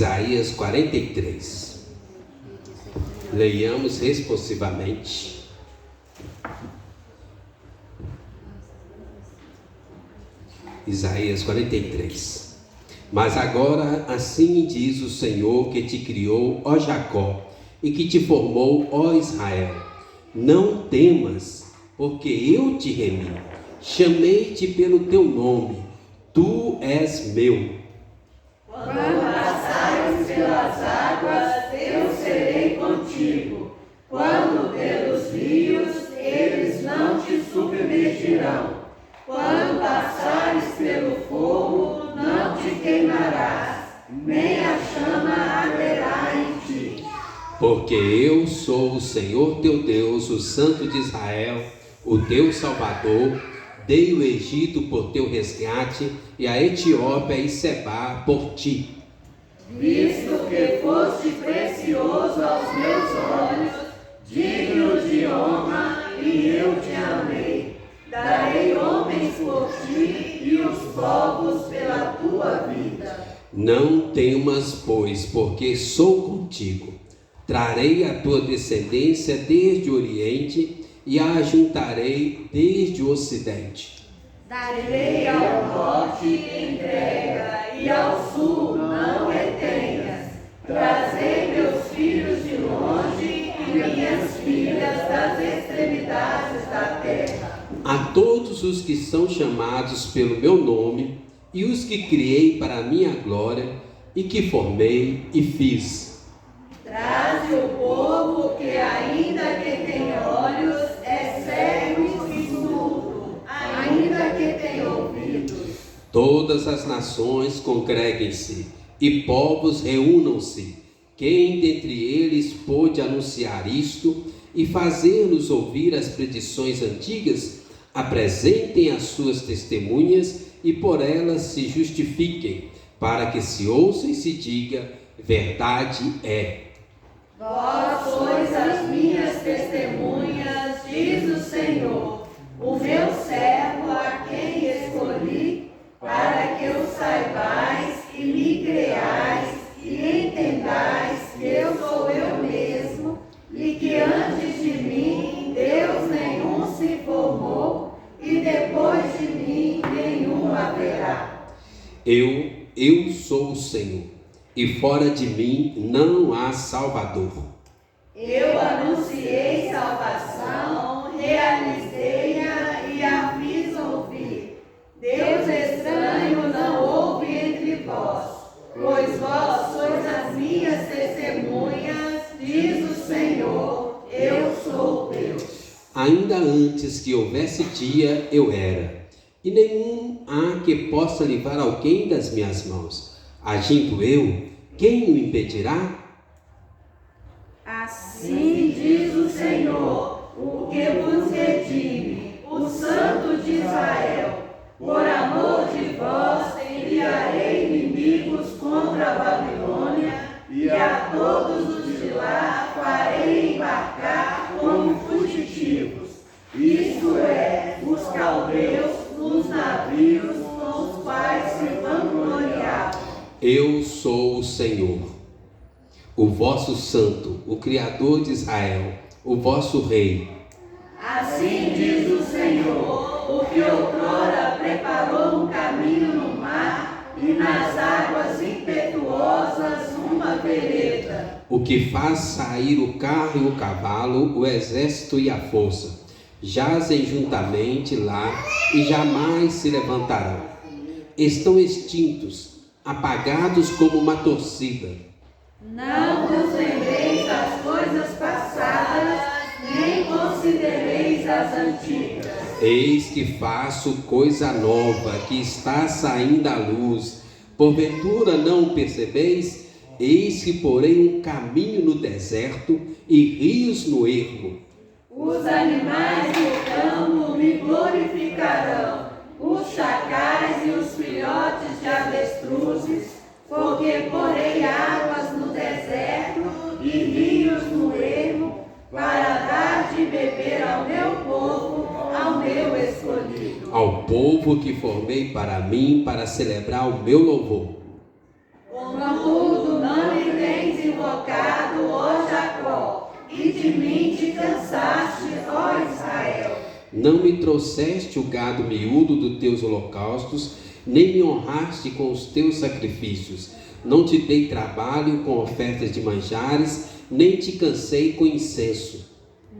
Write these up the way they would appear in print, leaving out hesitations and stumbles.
Isaías 43. Leiamos responsivamente. Isaías 43. Mas agora assim diz o Senhor que te criou, ó Jacó, e que te formou, ó Israel. Não temas, porque eu te remi. Chamei-te pelo teu nome. Tu és meu. Quando passares pelas águas, eu serei contigo. Quando pelos rios, eles não te submergirão. Quando passares pelo fogo, não te queimarás, nem a chama arderá em ti. Porque eu sou o Senhor teu Deus, o Santo de Israel, o teu Salvador. Dei o Egito por teu resgate, e a Etiópia e Sebá por ti. Visto que foste precioso aos meus olhos, digno de honra, e eu te amei. Darei homens por ti e os povos pela tua vida. Não temas, pois, porque sou contigo. Trarei a tua descendência desde o Oriente e a ajuntarei desde o Ocidente. Darei ao norte entrega, e ao sul não retenhas. Trazei meus filhos de longe e minhas filhas das extremidades da terra. A todos os que são chamados pelo meu nome, e os que criei para a minha glória, e que formei e fiz. Traze o povo que ainda que tem olhos, é cego e surdo, ainda que tem ouvidos. Todas as nações congreguem-se, e povos reúnam-se. Quem dentre eles pôde anunciar isto e fazer-nos ouvir as predições antigas? Apresentem as suas testemunhas e por elas se justifiquem, para que se ouça e se diga: verdade é. Vós sois as minhas testemunhas, diz o Senhor, o meu servo a quem escolhi, para que o saibais e me creais e entendais que eu sou eu mesmo, e que antes de mim Deus nenhum se formou, e depois de mim nenhum haverá. Eu sou o Senhor, e fora de mim não há Salvador. Eu anunciei salvação, realizei-a e a fiz ouvir. Deus estranho não houve entre vós, pois vós sois as minhas testemunhas, diz o Senhor, eu sou Deus. Ainda antes que houvesse dia, eu era, e nenhum há que possa livrar alguém das minhas mãos. Agindo eu, quem o impedirá? Assim diz o Senhor, o que vos redime, o Santo de Israel. Por amor de vós enviarei inimigos contra a Babilônia, e a todos os de lá farei embarcar como fugitivos. Isto é, os caldeus nos navios com os quais se vangloriavam. Eu sou o Senhor, o vosso Santo, o Criador de Israel, o vosso Rei. Assim diz o Senhor, o que outrora preparou um caminho no mar e nas águas impetuosas uma vereda. O que faz sair o carro e o cavalo, o exército e a força, jazem juntamente lá e jamais se levantarão. Estão extintos, apagados como uma torcida. Não vos lembreis das coisas passadas, nem considereis as antigas. Eis que faço coisa nova, que está saindo à luz. Porventura não o percebeis? Eis que porei um caminho no deserto e rios no ermo. Os animais do campo me glorificarão, os chacais e os filhotes de avestruzes, porque porei águas no deserto e rios no ermo, para dar de beber ao meu povo, ao meu escolhido. Ao povo que formei para mim, para celebrar o meu louvor. Contudo, não Não me trouxeste o gado miúdo dos teus holocaustos, nem me honraste com os teus sacrifícios. Não te dei trabalho com ofertas de manjares, nem te cansei com incenso.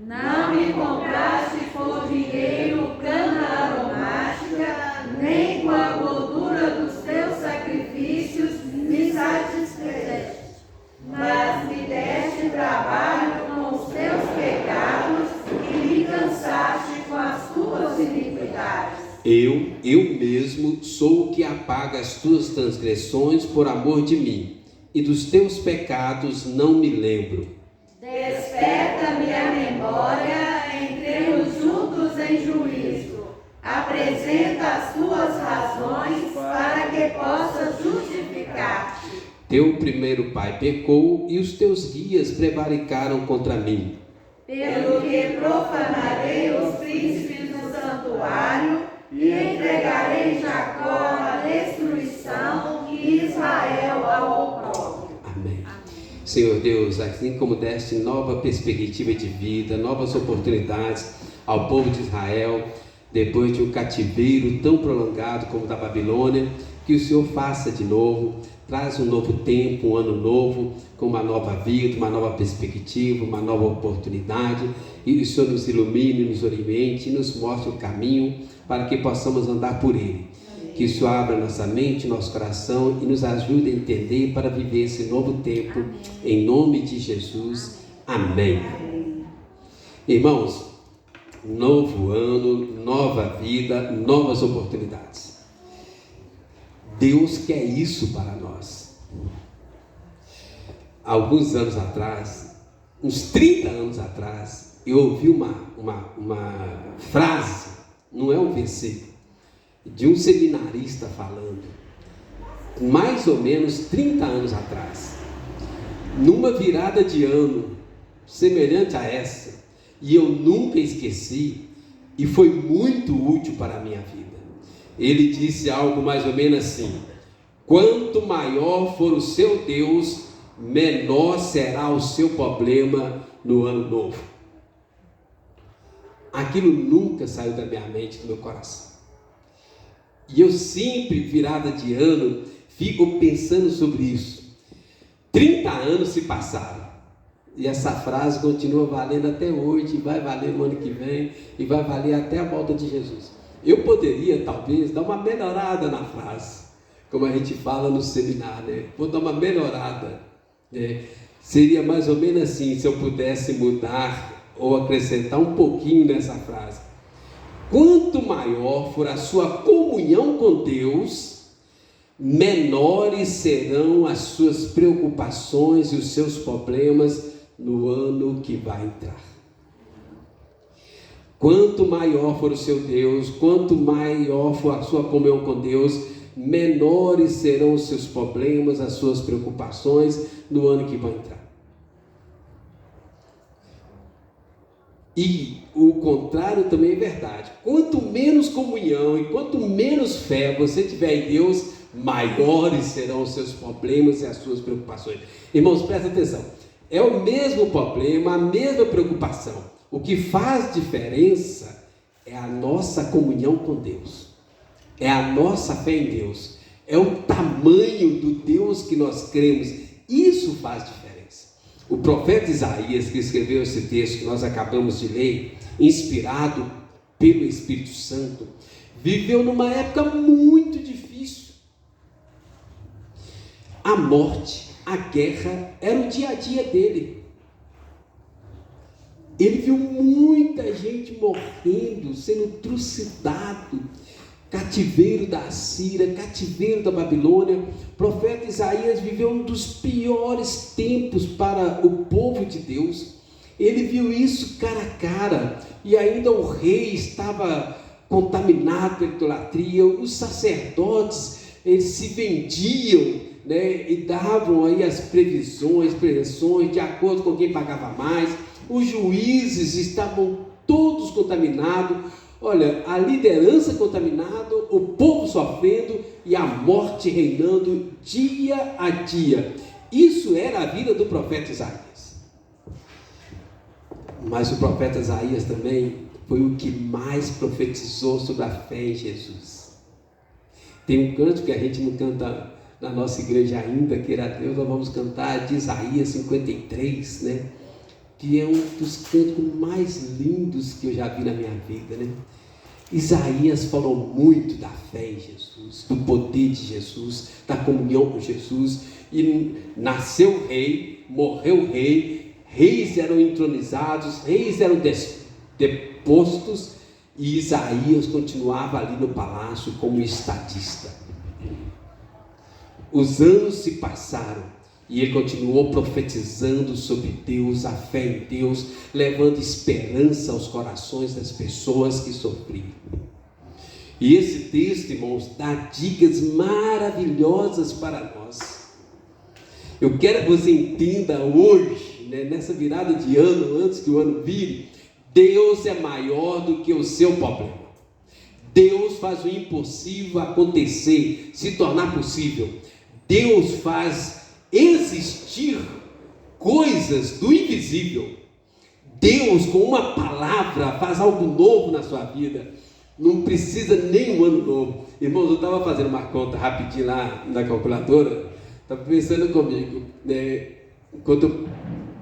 Não me compraste por dinheiro cana aromática, nem com a gordura dos teus sacrifícios me satisfizeste. Mas me deste trabalho com os teus pecados e me cansaste com as tuas iniquidades. Eu mesmo sou o que apaga as tuas transgressões por amor de mim, e dos teus pecados não me lembro. Desperta-me a memória, entremos juntos em juízo. Apresenta as tuas razões para que possas justificar-te. Teu primeiro pai pecou e os teus guias prevaricaram contra mim. Pelo que profanarei os príncipes do santuário e entregarei Jacó à destruição e Israel ao opróbrio. Amém. Senhor Deus, assim como deste nova perspectiva de vida, novas oportunidades ao povo de Israel, depois de um cativeiro tão prolongado como o da Babilônia, que o Senhor faça de novo, traz um novo tempo, um ano novo, com uma nova vida, uma nova perspectiva, uma nova oportunidade, e o Senhor nos ilumine, nos oriente, nos mostre o caminho para que possamos andar por ele. Que o Senhor abra nossa mente, nosso coração e nos ajude a entender para viver esse novo tempo. Amém. Em nome de Jesus. Amém. Amém. Irmãos, novo ano, nova vida, novas oportunidades. Deus quer isso para nós. Alguns anos atrás, uns 30 anos atrás, eu ouvi uma frase, não é um versículo, de um seminarista falando, mais ou menos 30 anos atrás, numa virada de ano semelhante a essa, e eu nunca esqueci, e foi muito útil para a minha vida. Ele disse algo mais ou menos assim: quanto maior for o seu Deus, menor será o seu problema no ano novo. Aquilo nunca saiu da minha mente, do meu coração. E eu sempre, virada de ano, fico pensando sobre isso. 30 anos se passaram. E essa frase continua valendo até hoje, vai valer no ano que vem, e vai valer até a volta de Jesus. Eu poderia, talvez, dar uma melhorada na frase, como a gente fala no seminário, né? Vou dar uma melhorada. Né? Seria mais ou menos assim, se eu pudesse mudar ou acrescentar um pouquinho nessa frase. Quanto maior for a sua comunhão com Deus, menores serão as suas preocupações e os seus problemas no ano que vai entrar. Quanto maior for o seu Deus, quanto maior for a sua comunhão com Deus, menores serão os seus problemas, as suas preocupações no ano que vai entrar. E o contrário também é verdade. Quanto menos comunhão e quanto menos fé você tiver em Deus, maiores serão os seus problemas e as suas preocupações. Irmãos, presta atenção. É o mesmo problema, a mesma preocupação. O que faz diferença é a nossa comunhão com Deus. É a nossa fé em Deus. É o tamanho do Deus que nós cremos. Isso faz diferença. O profeta Isaías, que escreveu esse texto que nós acabamos de ler, inspirado pelo Espírito Santo, viveu numa época muito difícil. A morte, a guerra, era o dia a dia dele. Ele viu muita gente morrendo, sendo trucidado, cativeiro da Assíria, cativeiro da Babilônia. O profeta Isaías viveu um dos piores tempos para o povo de Deus. Ele viu isso cara a cara, e ainda o rei estava contaminado pela idolatria. Os sacerdotes, eles se vendiam, né, e davam aí as previsões, pressões de acordo com quem pagava mais. Os juízes estavam todos contaminados. Olha, a liderança contaminada, o povo sofrendo e a morte reinando dia a dia. Isso era a vida do profeta Isaías. Mas o profeta Isaías também foi o que mais profetizou sobre a fé em Jesus. Tem um canto que a gente não canta na nossa igreja ainda, queira Deus, nós vamos cantar de Isaías 53, né? Que é um dos cantos mais lindos que eu já vi na minha vida, né? Isaías falou muito da fé em Jesus, do poder de Jesus, da comunhão com Jesus, e nasceu rei, morreu rei, reis eram entronizados, reis eram depostos, e Isaías continuava ali no palácio como estadista. Os anos se passaram e ele continuou profetizando sobre Deus, a fé em Deus, levando esperança aos corações das pessoas que sofriam. E esse texto, irmãos, dá dicas maravilhosas para nós. Eu quero que você entenda hoje, né, nessa virada de ano, antes que o ano vire, Deus é maior do que o seu problema. Deus faz o impossível acontecer, se tornar possível. Deus faz existir coisas do invisível. Deus, com uma palavra, faz algo novo na sua vida. Não precisa nem um ano novo. Irmãos, eu estava fazendo uma conta rapidinho lá na calculadora, estava pensando comigo, né, enquanto eu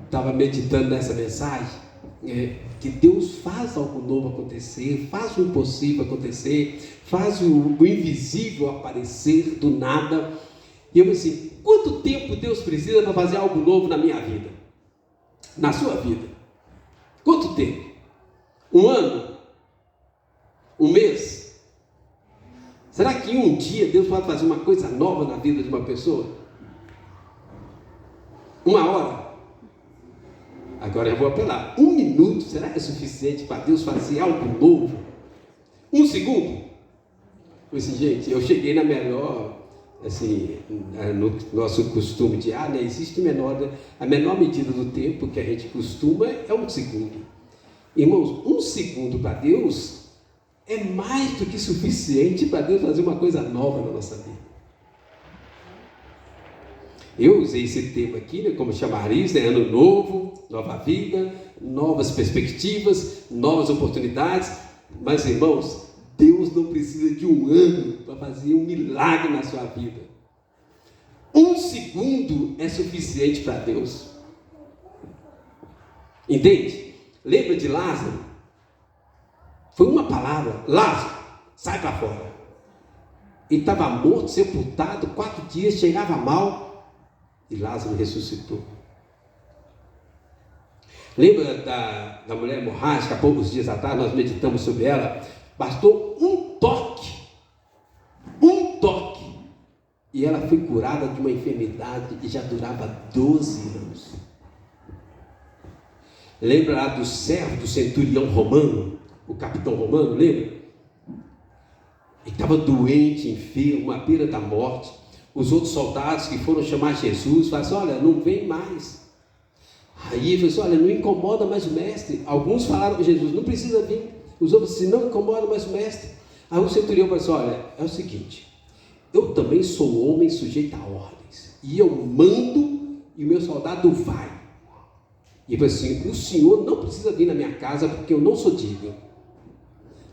estava meditando nessa mensagem, que Deus faz algo novo acontecer, faz o impossível acontecer, faz o invisível aparecer do nada. E eu pensei assim, quanto tempo Deus precisa para fazer algo novo na minha vida? Na sua vida? Quanto tempo? Um ano? Um mês? Será que em um dia Deus pode fazer uma coisa nova na vida de uma pessoa? Uma hora? Agora eu vou apelar. Um minuto, será que é suficiente para Deus fazer algo novo? Um segundo? Eu disse, gente, eu cheguei na melhor, assim, no nosso costume de, né, existe a menor medida do tempo que a gente costuma é um segundo. Irmãos, um segundo para Deus é mais do que suficiente para Deus fazer uma coisa nova na nossa vida. Eu usei esse tema aqui, né, como chamariz, né, ano novo, nova vida, novas perspectivas, novas oportunidades. Mas, irmãos, Deus não precisa de um ano para fazer um milagre na sua vida. Um segundo é suficiente para Deus. Entende? Lembra de Lázaro? Foi uma palavra, Lázaro, sai para fora. Ele estava morto, sepultado, 4 dias, cheirava mal. E Lázaro ressuscitou. Lembra da mulher hemorrágica, há poucos dias atrás, nós meditamos sobre ela. Bastou um toque, e ela foi curada de uma enfermidade que já durava 12 anos. Lembra lá do servo, do centurião romano, o capitão romano, lembra? Ele estava doente, enfermo, à beira da morte. Os outros soldados que foram chamar Jesus falaram assim, olha, não vem mais. Aí ele falou assim, olha, não incomoda mais o mestre. Alguns falaram para Jesus, não precisa vir. Os outros disseram, não incomoda mais o mestre. Aí o centurião falou assim, olha, é o seguinte, eu também sou homem sujeito a ordens, e eu mando e o meu soldado vai. E ele falou assim, o senhor não precisa vir na minha casa porque eu não sou digno,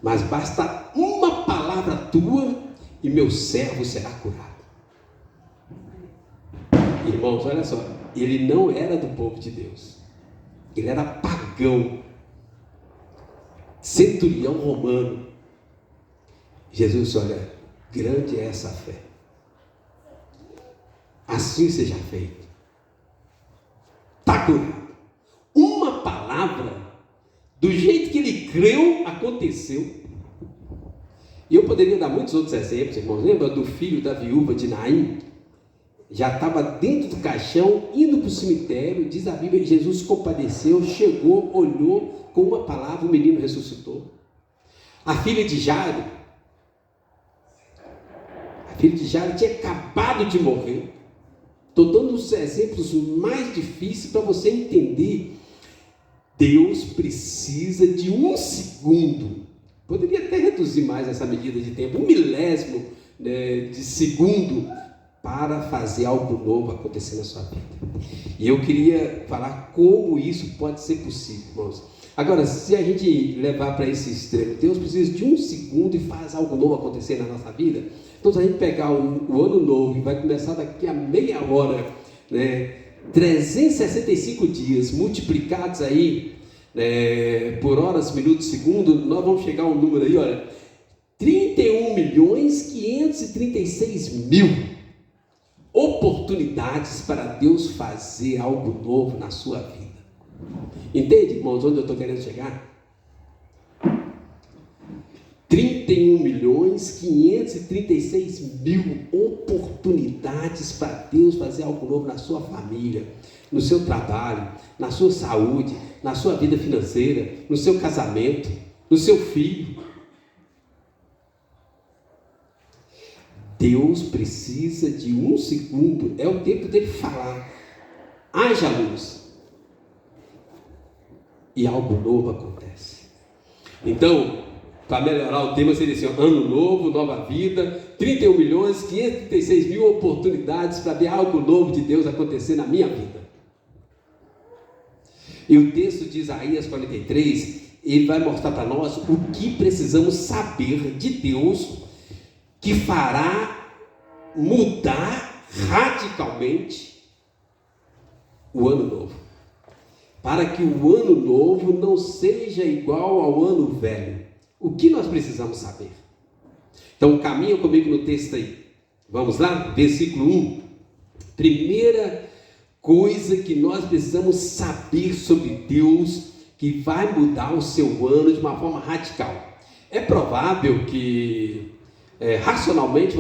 mas basta uma palavra tua e meu servo será curado. Irmãos, olha só, ele não era do povo de Deus, ele era pagão, centurião romano. Jesus disse, olha, grande é essa fé, assim seja feito, está curado. Uma palavra, do jeito que ele creu, aconteceu. E eu poderia dar muitos outros exemplos, irmãos. Lembra do filho da viúva de Naim? Já estava dentro do caixão, indo para o cemitério, diz a Bíblia, Jesus compadeceu, chegou, olhou, com uma palavra o menino ressuscitou. A filha de Jairo tinha acabado de morrer. Estou dando os exemplos mais difíceis para você entender. Deus precisa de um segundo, poderia até reduzir mais essa medida de tempo, 1 milésimo, né, de segundo, para fazer algo novo acontecer na sua vida. E eu queria falar como isso pode ser possível, irmãos. Agora, se a gente levar para esse extremo, Deus precisa de 1 segundo e faz algo novo acontecer na nossa vida. Então, se a gente pegar o ano novo, e vai começar daqui a meia hora, né, 365 dias multiplicados aí, por horas, minutos, segundos, nós vamos chegar a um número aí, olha, 31.536.000 oportunidades para Deus fazer algo novo na sua vida. Entende, irmãos, onde eu estou querendo chegar? 31.536.000 oportunidades para Deus fazer algo novo na sua família, no seu trabalho, na sua saúde, na sua vida financeira, no seu casamento, no seu filho. Deus precisa de 1 segundo, é o tempo dele falar, haja luz, e algo novo acontece. Então, para melhorar o tema, seria assim: ano novo, nova vida, 31.536.000 oportunidades para ver algo novo de Deus acontecer na minha vida. E o texto de Isaías 43, ele vai mostrar para nós o que precisamos saber de Deus, que fará mudar radicalmente o ano novo, para que o ano novo não seja igual ao ano velho. O que nós precisamos saber? Então caminha comigo no texto aí, vamos lá, versículo 1. Primeira coisa que nós precisamos saber sobre Deus, que vai mudar o seu ano de uma forma radical. É provável que racionalmente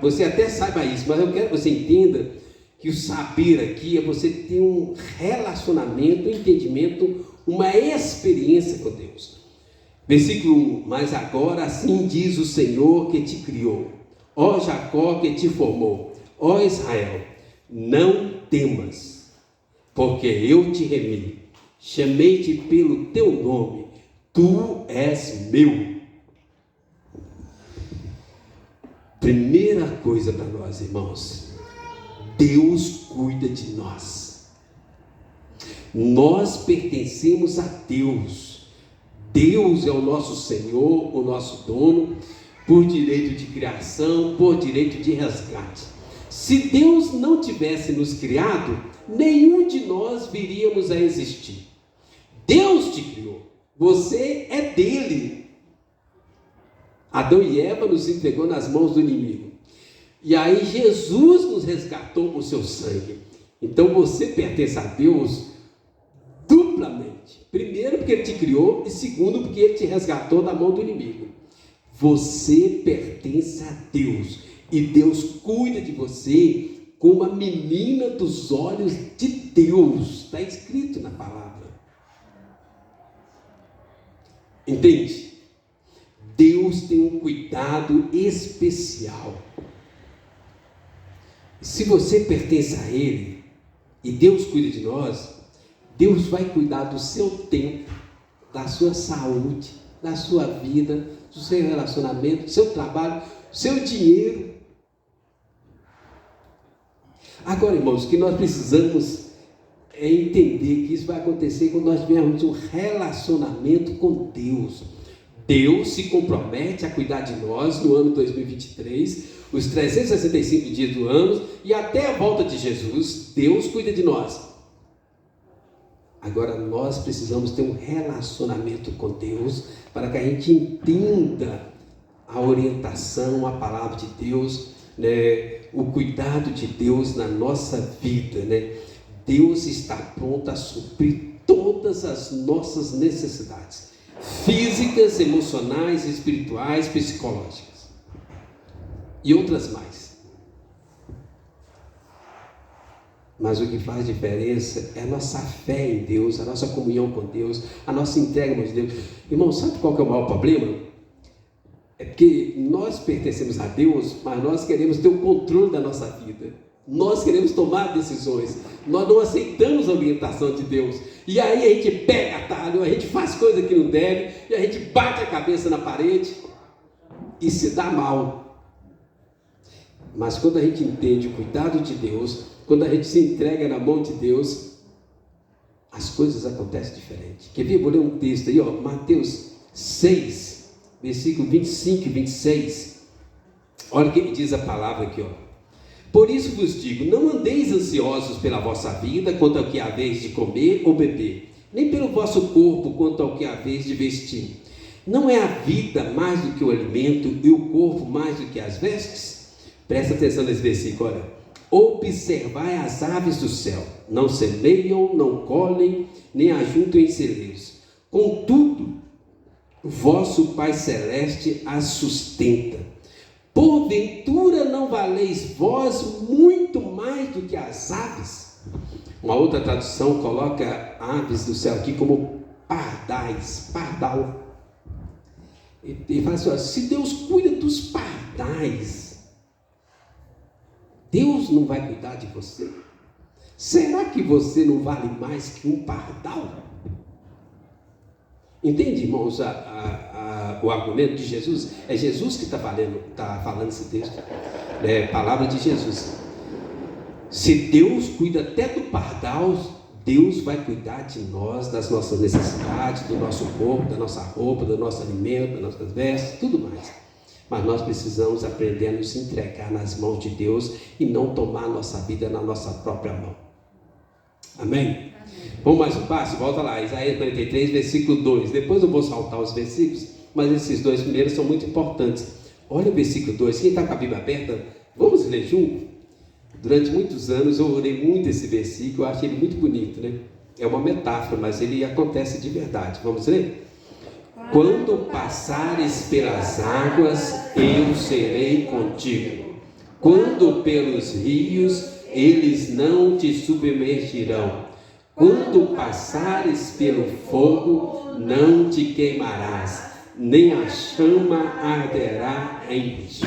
você até saiba isso, mas eu quero que você entenda que o saber aqui é você ter um relacionamento, um entendimento, uma experiência com Deus. Versículo 1: mas agora assim diz o Senhor que te criou, ó Jacó que te formou, ó Israel, não temas, porque eu te remi, chamei-te pelo teu nome, tu és meu. Primeira coisa para nós, irmãos, Deus cuida de nós. Nós pertencemos a Deus. Deus é o nosso Senhor, o nosso dono, por direito de criação, por direito de resgate. Se Deus não tivesse nos criado, nenhum de nós viríamos a existir. Deus te criou, você é dele. Adão e Eva nos entregou nas mãos do inimigo. E aí Jesus nos resgatou com o seu sangue. Então você pertence a Deus duplamente. Primeiro porque Ele te criou, e segundo porque Ele te resgatou da mão do inimigo. Você pertence a Deus, e Deus cuida de você como a menina dos olhos de Deus. Está escrito na palavra. Entende? Deus tem um cuidado especial. Se você pertence a Ele, e Deus cuida de nós, Deus vai cuidar do seu tempo, da sua saúde, da sua vida, do seu relacionamento, do seu trabalho, do seu dinheiro. Agora, irmãos, o que nós precisamos é entender que isso vai acontecer quando nós tivermos um relacionamento com Deus. Deus se compromete a cuidar de nós no ano 2023, os 365 dias do ano, e até a volta de Jesus, Deus cuida de nós. Agora nós precisamos ter um relacionamento com Deus, para que a gente entenda a orientação, a palavra de Deus, né? O cuidado de Deus na nossa vida, né? Deus está pronto a suprir todas as nossas necessidades físicas, emocionais, espirituais, psicológicas e outras mais. Mas o que faz diferença é a nossa fé em Deus, a nossa comunhão com Deus, a nossa entrega a Deus. Irmão, sabe qual que é o maior problema? É porque nós pertencemos a Deus, mas nós queremos ter o controle da nossa vida. Nós queremos tomar decisões. Nós não aceitamos a orientação de Deus. E aí a gente pega atalho, a gente faz coisa que não deve, e a gente bate a cabeça na parede e se dá mal. Mas quando a gente entende o cuidado de Deus, quando a gente se entrega na mão de Deus, as coisas acontecem diferente. Quer ver? Vou ler um texto aí, ó, Mateus 6, versículo 25 e 26. Olha o que diz a palavra aqui, ó. Por isso vos digo, não andeis ansiosos pela vossa vida, quanto ao que haveis de comer ou beber, nem pelo vosso corpo, quanto ao que haveis de vestir. Não é a vida mais do que o alimento e o corpo mais do que as vestes? Presta atenção nesse versículo, olha. Observai as aves do céu, não semeiam, não colhem, nem ajuntam em celeiros. Contudo, vosso Pai Celeste as sustenta. Porventura não valeis vós muito mais do que as aves? Uma outra tradução coloca aves do céu aqui como pardais, pardal. E fala assim, ó, se Deus cuida dos pardais, Deus não vai cuidar de você? Será que você não vale mais que um pardal? Entende, irmãos, o argumento de Jesus? É Jesus que está falando esse texto. É palavra de Jesus. Se Deus cuida até do pardal, Deus vai cuidar de nós, das nossas necessidades, do nosso corpo, da nossa roupa, do nosso alimento, das nossas vestes, tudo mais. Mas nós precisamos aprender a nos entregar nas mãos de Deus e não tomar a nossa vida na nossa própria mão. Amém? Vamos mais um passo? Volta lá, Isaías 43, versículo 2. Depois eu vou saltar os versículos, mas esses dois primeiros são muito importantes. Olha o versículo 2. Quem está com a Bíblia aberta, vamos ler junto? Durante muitos anos eu orei muito esse versículo, eu achei ele muito bonito, né? É uma metáfora, mas ele acontece de verdade. Vamos ler? Quando passares pelas águas, eu serei contigo. Quando pelos rios, eles não te submergirão. Quando passares pelo fogo, não te queimarás, nem a chama arderá em ti.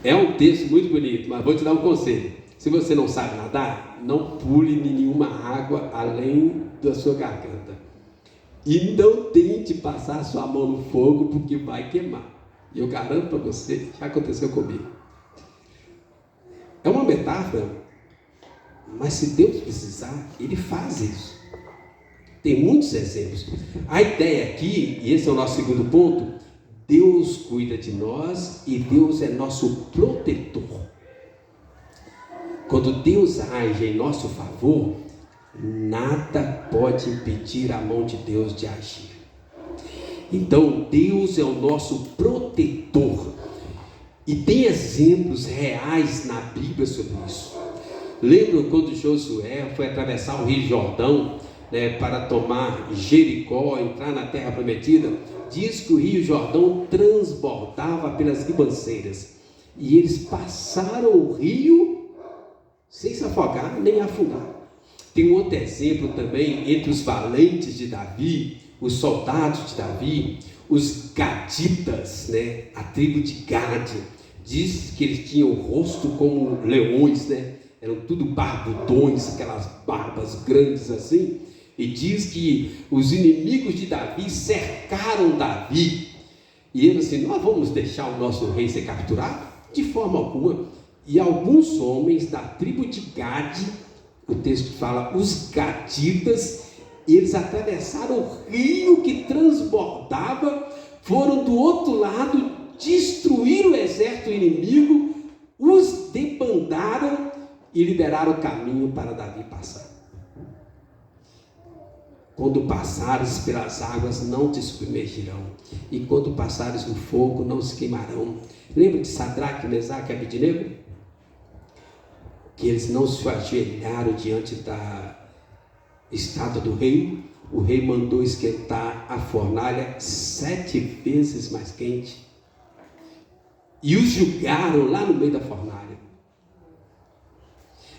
É um texto muito bonito, mas vou te dar um conselho. Se você não sabe nadar, não pule em nenhuma água além da sua garganta. E não tente passar a sua mão no fogo, porque vai queimar. E eu garanto para você, já aconteceu comigo. É uma metáfora, mas se Deus precisar, Ele faz isso. Tem muitos exemplos. A ideia aqui, e esse é o nosso segundo ponto, Deus cuida de nós e Deus é nosso protetor. Quando Deus age em nosso favor, nada pode impedir a mão de Deus de agir. Então Deus é o nosso protetor. E tem exemplos reais na Bíblia sobre isso. Lembram quando Josué foi atravessar o Rio Jordão, para tomar Jericó, entrar na terra prometida? Diz que o Rio Jordão transbordava pelas ribanceiras. E eles passaram o rio sem se afogar nem afundar. Tem um outro exemplo também entre os valentes de Davi, os soldados de Davi, os gaditas, a tribo de Gade. Diz que eles tinham o rosto como leões, eram tudo barbudões, aquelas barbas grandes assim. E diz que os inimigos de Davi cercaram Davi. E ele assim, nós vamos deixar o nosso rei ser capturado? De forma alguma. E alguns homens da tribo de Gade, o texto fala, os gaditas, eles atravessaram o rio que transbordava, foram do outro lado, destruíram o exército inimigo, os debandaram e liberaram o caminho para Davi passar. Quando passares pelas águas, não te submergirão, e quando passares no fogo, não se queimarão. Lembra de Sadraque, Mesaque e Abednego? Que eles não se ajoelharam diante da estátua do rei. O rei mandou esquentar a fornalha 7 vezes mais quente, e os julgaram lá no meio da fornalha.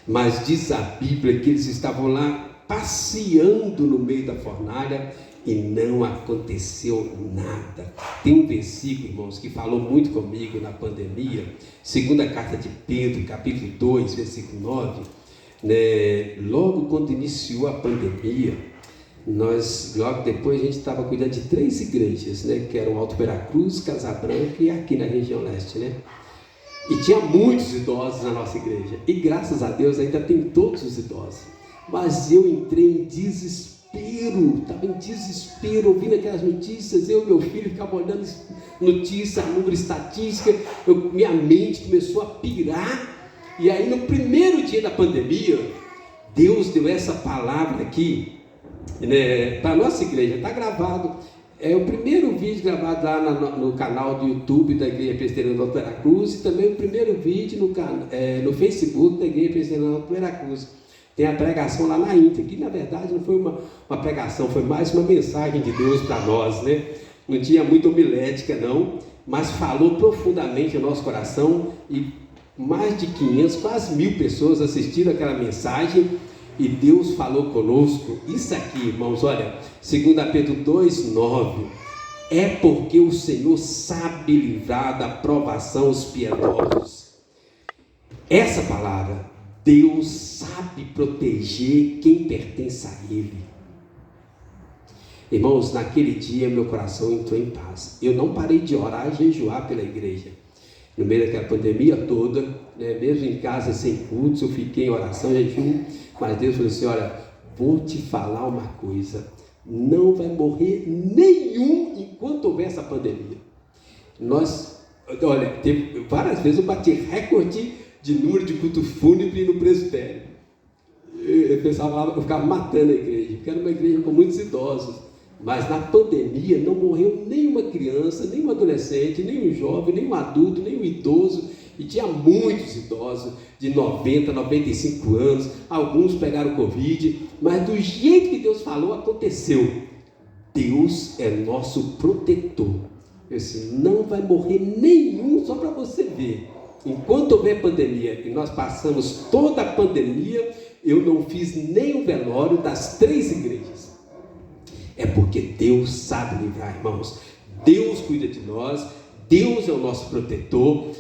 Mas diz a Bíblia que eles estavam lá passeando no meio da fornalha e não aconteceu nada. Tem um versículo, irmãos, que falou muito comigo na pandemia, segunda carta de Pedro, capítulo 2, versículo 9, logo quando iniciou a pandemia, logo depois a gente estava cuidando de 3 igrejas, que eram Alto Veracruz, Casa Branca e aqui na região leste, E tinha muitos idosos na nossa igreja, e graças a Deus ainda tem todos os idosos. mas eu entrei em desespero, estava em desespero, ouvindo aquelas notícias. Eu e meu filho ficava olhando notícia, número, estatística, minha mente começou a pirar. E aí, no primeiro dia da pandemia, Deus deu essa palavra aqui, né, para a nossa igreja. Está gravado, é o primeiro vídeo gravado lá no canal do YouTube da Igreja Presbiteriana do Alto Veracruz, e também o primeiro vídeo no Facebook da Igreja Presbiteriana do Alto Veracruz. Tem a pregação lá na íntegra, que na verdade não foi uma pregação, foi mais uma mensagem de Deus para nós, né? Não tinha muita homilética não, mas falou profundamente no nosso coração, e mais de 500, quase 1000 pessoas assistiram aquela mensagem, e Deus falou conosco. Isso aqui, irmãos, olha, 2 Pedro 2,9, é porque o Senhor sabe livrar da provação os piedosos. Essa palavra, Deus sabe proteger quem pertence a Ele. Irmãos, naquele dia meu coração entrou em paz. Eu não parei de orar e jejuar pela igreja. No meio daquela pandemia toda, né, mesmo em casa sem cultos, eu fiquei em oração e jejum. Mas Deus falou assim: olha, vou te falar uma coisa, não vai morrer nenhum enquanto houver essa pandemia. Olha, várias vezes eu bati recorde de número de culto fúnebre no presbitério. Eu ficava matando a igreja, porque era uma igreja com muitos idosos. Mas na pandemia não morreu nenhuma criança, nenhum adolescente, nenhum jovem, nenhum adulto, nenhum idoso. E tinha muitos idosos de 90, 95 anos, alguns pegaram Covid, mas do jeito que Deus falou, aconteceu. Deus é nosso protetor. Eu disse, não vai morrer nenhum, só para você ver. Enquanto houver pandemia, e nós passamos toda a pandemia, eu não fiz nem o velório das 3 igrejas. É porque Deus sabe livrar, irmãos. Deus cuida de nós, Deus é o nosso protetor.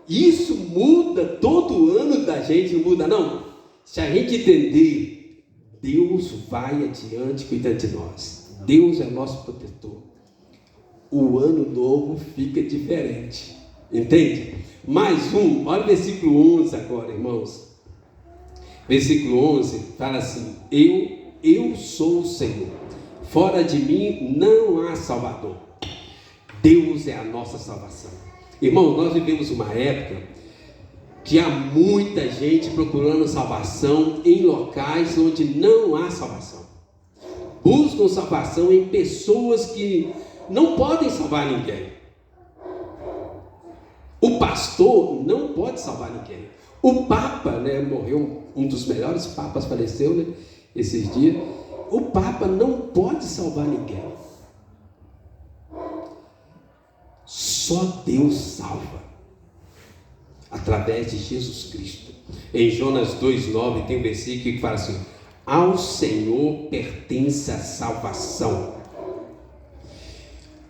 Isso muda todo ano da gente, não muda não? Se a gente entender, Deus vai adiante cuidando de nós. Deus é o nosso protetor. O ano novo fica diferente, entende? Mais um, olha o versículo 11 agora, irmãos. Versículo 11 fala assim: eu sou o Senhor, fora de mim não há Salvador. Deus é a nossa salvação. Irmãos, nós vivemos uma época que há muita gente procurando salvação em locais onde não há salvação. Buscam salvação em pessoas que não podem salvar ninguém. O pastor não pode salvar ninguém. O Papa, né, morreu, um dos melhores papas faleceu, né, esses dias. O Papa não pode salvar ninguém. Só Deus salva, através de Jesus Cristo. Em Jonas 2,9 tem um versículo que fala assim: ao Senhor pertence a salvação.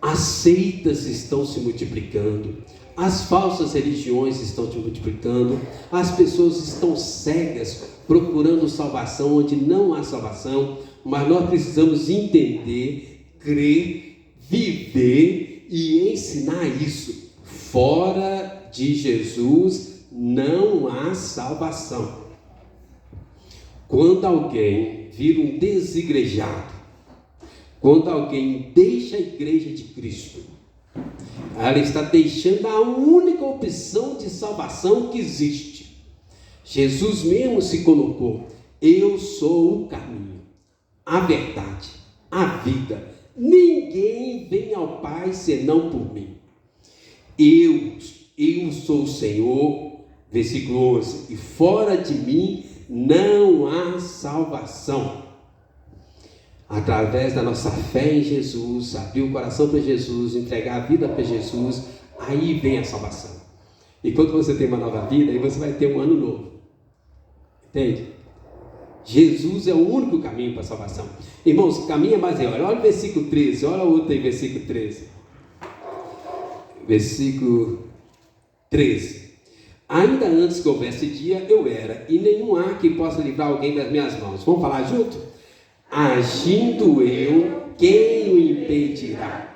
As seitas estão se multiplicando, as falsas religiões estão se multiplicando, as pessoas estão cegas procurando salvação onde não há salvação. Mas nós precisamos entender, crer, viver e ensinar isso. Fora de Jesus não há salvação. Quando alguém vira um desigrejado, quando alguém deixa a igreja de Cristo, ela está deixando a única opção de salvação que existe. Jesus mesmo se colocou: eu sou o caminho, a verdade, a vida. Ninguém vem ao Pai senão por mim. Eu sou o Senhor, versículo 11, e fora de mim não há salvação. Através da nossa fé em Jesus, abrir o coração para Jesus, entregar a vida para Jesus, aí vem a salvação. E quando você tem uma nova vida, aí você vai ter um ano novo. Entende? Jesus é o único caminho para a salvação. Irmãos, o caminho é mais maior. Olha o versículo 13, olha o outro aí, versículo 13. Versículo 13. Ainda antes que houvesse dia, eu era, e nenhum há que possa livrar alguém das minhas mãos. Vamos falar junto? Agindo eu, quem o impedirá?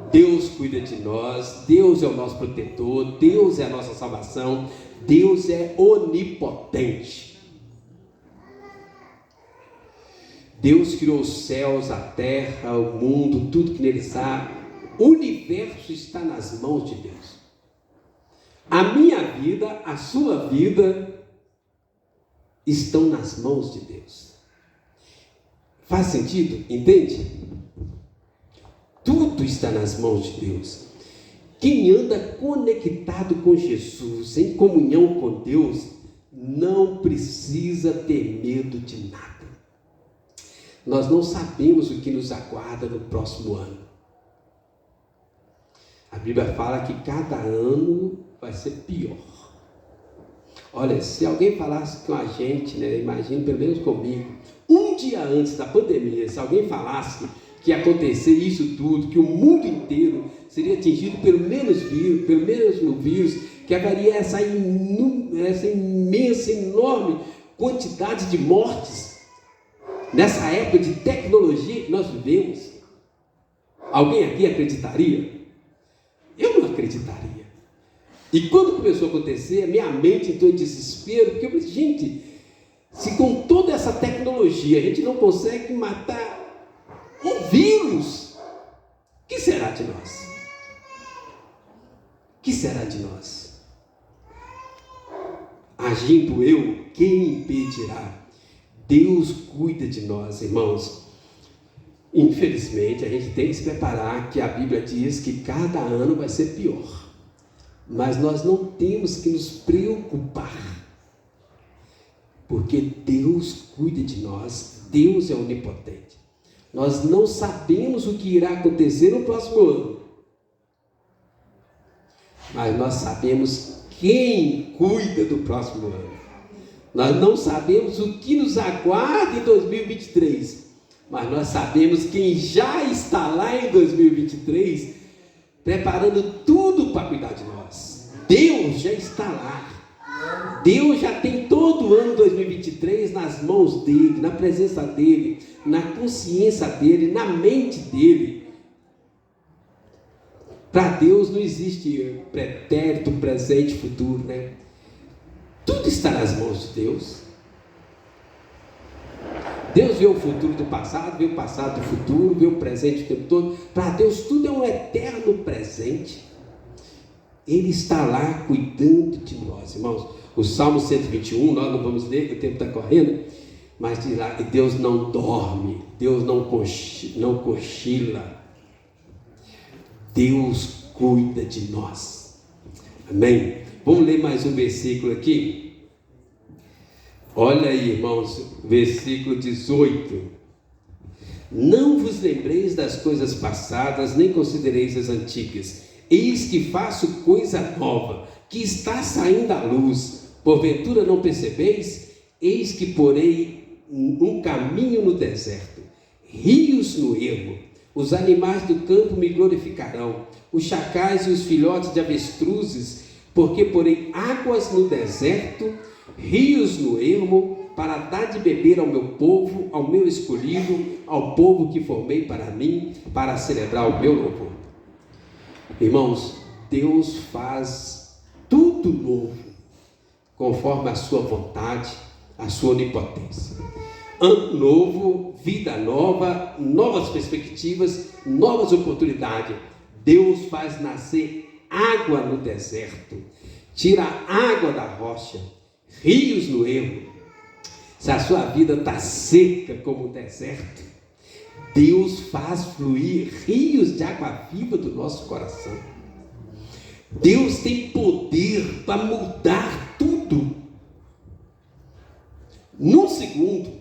Deus cuida de nós, Deus é o nosso protetor, Deus é a nossa salvação, Deus é onipotente. Deus criou os céus, a terra, o mundo, tudo que neles há. O universo está nas mãos de Deus. A minha vida, a sua vida, estão nas mãos de Deus. Faz sentido? Entende? Tudo está nas mãos de Deus. Quem anda conectado com Jesus, em comunhão com Deus, não precisa ter medo de nada. Nós não sabemos o que nos aguarda no próximo ano. A Bíblia fala que cada ano vai ser pior. Olha, se alguém falasse com a gente, imagine pelo menos comigo, um dia antes da pandemia, se alguém falasse que ia acontecer isso tudo, que o mundo inteiro seria atingido pelo mesmo vírus, que haveria essa imensa, enorme quantidade de mortes, nessa época de tecnologia que nós vivemos, alguém aqui acreditaria? Eu não acreditaria. E quando começou a acontecer, a minha mente entrou em desespero, porque eu falei, gente, se com toda essa tecnologia a gente não consegue matar um vírus, o que será de nós? O que será de nós? Agindo eu, quem impedirá? Deus cuida de nós, irmãos. Infelizmente, a gente tem que se preparar, que a Bíblia diz que cada ano vai ser pior. Mas nós não temos que nos preocupar, porque Deus cuida de nós, Deus é onipotente. Nós não sabemos o que irá acontecer no próximo ano, mas nós sabemos quem cuida do próximo ano. Nós não sabemos o que nos aguarda em 2023, mas nós sabemos quem já está lá em 2023, preparando tudo para cuidar de nós. Deus já está lá. Deus já tem todo o ano 2023 nas mãos dele, na presença dele, na consciência dele, na mente dele. Para Deus não existe pretérito, presente, futuro, Tudo está nas mãos de Deus. Deus vê o futuro do passado, vê o passado do futuro, vê o presente o tempo todo. Para Deus tudo é um eterno presente. Ele está lá cuidando de nós, irmãos. O Salmo 121, nós não vamos ler, que o tempo está correndo, mas diz lá que Deus não dorme, Deus não cochila. Deus cuida de nós. Amém? Vamos ler mais um versículo aqui. Olha aí, irmãos, versículo 18. Não vos lembreis das coisas passadas, nem considereis as antigas. Eis que faço coisa nova, que está saindo à luz. Porventura não percebeis? Eis que porei um caminho no deserto, rios no ermo. Os animais do campo me glorificarão, os chacais e os filhotes de avestruzes, porque porei águas no deserto, rios no ermo, para dar de beber ao meu povo, ao meu escolhido, ao povo que formei para mim, para celebrar o meu louvor. Irmãos, Deus faz tudo novo, conforme a sua vontade, a sua onipotência. Ano novo, vida nova, novas perspectivas, novas oportunidades. Deus faz nascer água no deserto, tira a água da rocha, rios no ermo. Se a sua vida está seca como o deserto, Deus faz fluir rios de água viva do nosso coração. Deus tem poder para mudar tudo. Num segundo,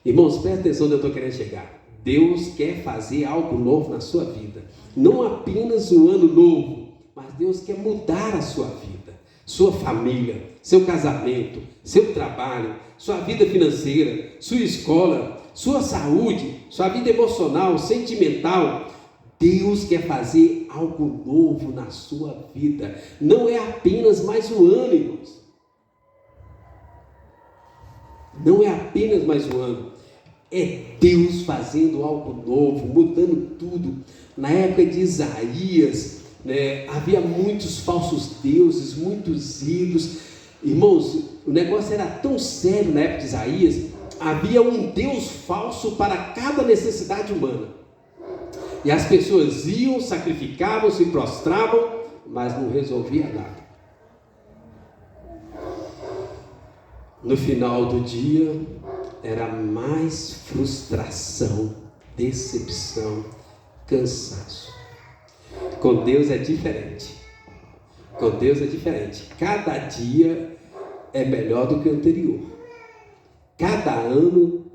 irmãos, presta atenção onde eu estou querendo chegar. Deus quer fazer algo novo na sua vida. Não apenas um ano novo, mas Deus quer mudar a sua vida, sua família, seu casamento, seu trabalho, sua vida financeira, sua escola, sua saúde, sua vida emocional, sentimental. Deus quer fazer algo novo na sua vida. Não é apenas mais um ano, irmãos. Não é apenas mais um ano. É Deus fazendo algo novo, mudando tudo. Na época de Isaías, havia muitos falsos deuses, muitos ídolos. Irmãos, o negócio era tão sério na época de Isaías, havia um Deus falso para cada necessidade humana. E as pessoas iam, sacrificavam, se prostravam, mas não resolvia nada. No final do dia, era mais frustração, decepção, cansaço. Com Deus é diferente. Com Deus é diferente. Cada dia é melhor do que o anterior. Cada ano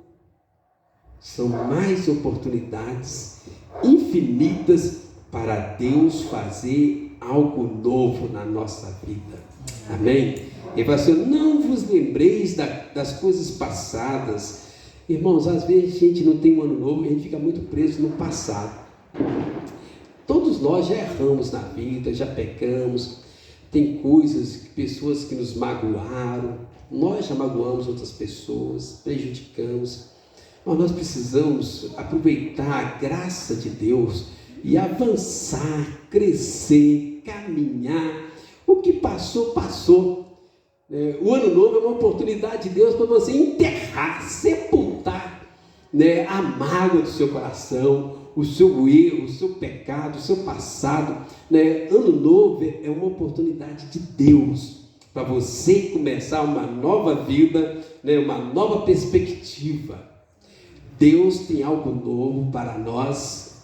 são mais oportunidades infinitas para Deus fazer algo novo na nossa vida. Amém? E pastor, não vos lembreis das coisas passadas. Irmãos, às vezes a gente não tem um ano novo e a gente fica muito preso no passado. Todos nós já erramos na vida, já pecamos. Tem coisas, pessoas que nos magoaram. Nós já magoamos outras pessoas, prejudicamos. Mas nós precisamos aproveitar a graça de Deus e avançar, crescer, caminhar. O que passou, passou. O ano novo é uma oportunidade de Deus para você enterrar, sepultar, a mágoa do seu coração, o seu erro, o seu pecado, o seu passado. Ano novo é uma oportunidade de Deus para você começar uma nova vida, uma nova perspectiva. Deus tem algo novo para nós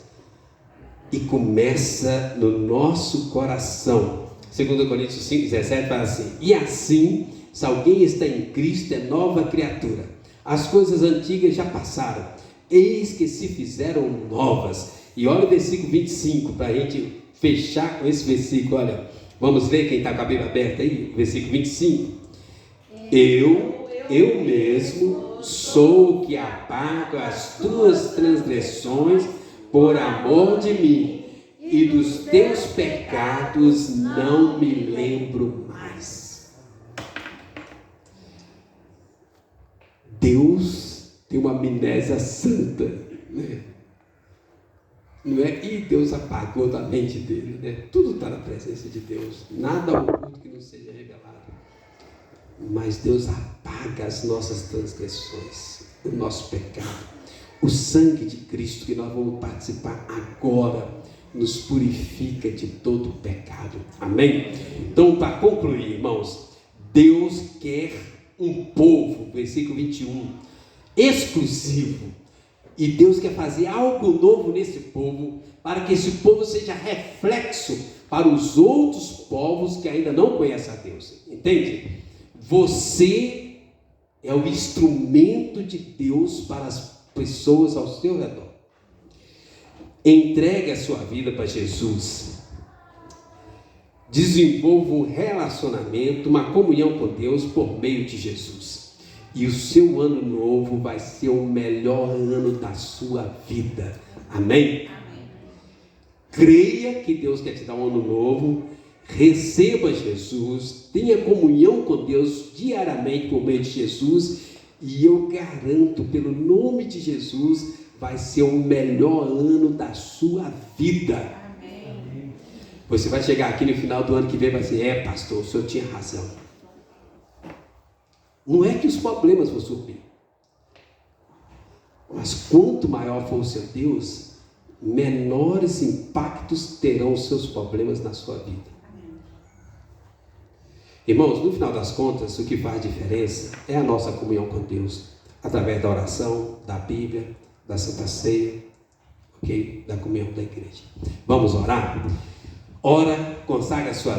e começa no nosso coração. 2 Coríntios 5,17 fala assim: e assim, se alguém está em Cristo, é nova criatura. As coisas antigas já passaram, eis que se fizeram novas. E olha o versículo 25, para a gente fechar com esse versículo. Olha, vamos ver quem está com a Bíblia aberta aí, versículo 25. Eu mesmo sou o que apago as tuas transgressões por amor de mim, e dos teus pecados não me lembro mais. Deus tem uma amnésia santa, não é? E Deus apagou da mente dele, Tudo está na presença de Deus, nada oculto que não seja revelado. Mas Deus apaga as nossas transgressões, o nosso pecado. O sangue de Cristo que nós vamos participar agora nos purifica de todo pecado. Amém? Então, para concluir, irmãos, Deus quer um povo, versículo 21, exclusivo. E Deus quer fazer algo novo nesse povo, para que esse povo seja reflexo para os outros povos que ainda não conhecem a Deus. Entende? Você é o instrumento de Deus para as pessoas ao seu redor. Entregue a sua vida para Jesus. Desenvolva um relacionamento, uma comunhão com Deus por meio de Jesus. E o seu ano novo vai ser o melhor ano da sua vida. Amém? Creia que Deus quer te dar um ano novo. Receba Jesus. Tenha comunhão com Deus diariamente por meio de Jesus. E eu garanto, pelo nome de Jesus, vai ser o melhor ano da sua vida. Amém. Você vai chegar aqui no final do ano que vem e vai dizer: pastor, o senhor tinha razão. Não é que os problemas vão subir, mas quanto maior for o seu Deus, menores impactos terão os seus problemas na sua vida. Irmãos, no final das contas, o que faz diferença é a nossa comunhão com Deus, através da oração, da Bíblia, da Santa Ceia, da comunhão da igreja. Vamos orar? Ora, consagra a sua